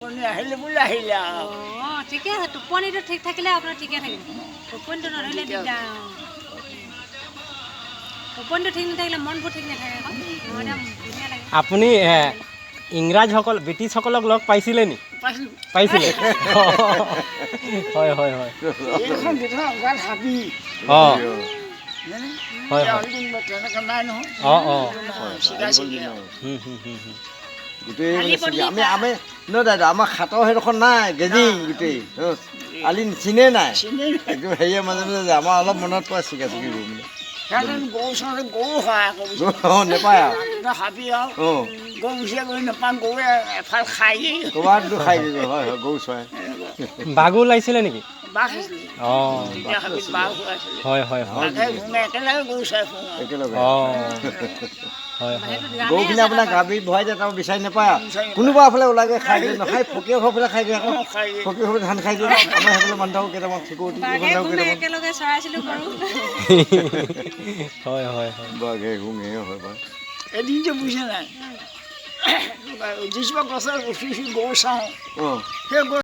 আহিলে বোলে আহিলে ঠিকে আছে টোপনিটো ঠিক থাকিলে আপোনাৰ ঠিকে থাকিব টোপনিটো নধৰিলে দিগদাৰ টোপনিটো ঠিক নাথাকিলে মনবোৰ ঠিক নাথাকে আকৌ নহ'লে ধুনীয়া লাগে আপুনি ইংৰাজসকল ব্ৰিটিছসকলক লগ পাইছিলে নি পাইছিলে হয় হয় হয় এইখন ভিতৰত অগাত হাবি অঁ হয় তেনেকৈ নাই নহয় গোটেই আমি নহয় দাদা আমাৰ হাতৰ সেইডোখৰ নাই গেজি গোটেই আলি চিনে নাই একদম হেৰিয়ে মাজে মাজে যায় আমাৰ অলপ মনত পৰে চিকা চিকি ৰুম গৰু চৰালে গৰু হয় আকৌ নেপায় আৰু হাবি আৰু গৰু গুচিয়া গৈ নাপাওঁ গৰুৱে এফাল খাই ক'ৰবাততো খাই গ'ল হয় হয় গৰু চৰাই বাঘো ওলাইছিলে নেকি বাঘ আছিলে অঁ তেতিয়া হাবিত বাঘ ওলাইছিলে হয় হয় হয় বাঘে ঘূমে একেলগে গৰু চৰাই ফুৰোঁ একেলগে অঁ হয় হয় গৰুখিনি আপোনাৰ গাভীত ভৰাই দিয়ে তাৰ বিচাৰি নাপায় আৰু কোনোবা এফালে ওলাই গৈ খাই দিয়ে নাখায় ফকীয়া ঘৰ ফালে খাই দিয়ে আকৌ ফকীয়া ঘৰ ধান খাই দিয়ে আমাৰ সেইফালে মানুহ থাকোঁ কেইটামান চিকিউৰিটি কেইটামান একেলগে চৰাইছিলোঁ বাৰু হয় হয় হয় বাঘে ঘুঙে হয় বাৰু এদিন যে বুজিছে নাই যিজোপা গছত উঠি গৰু চাওঁ অঁ সেই গৰু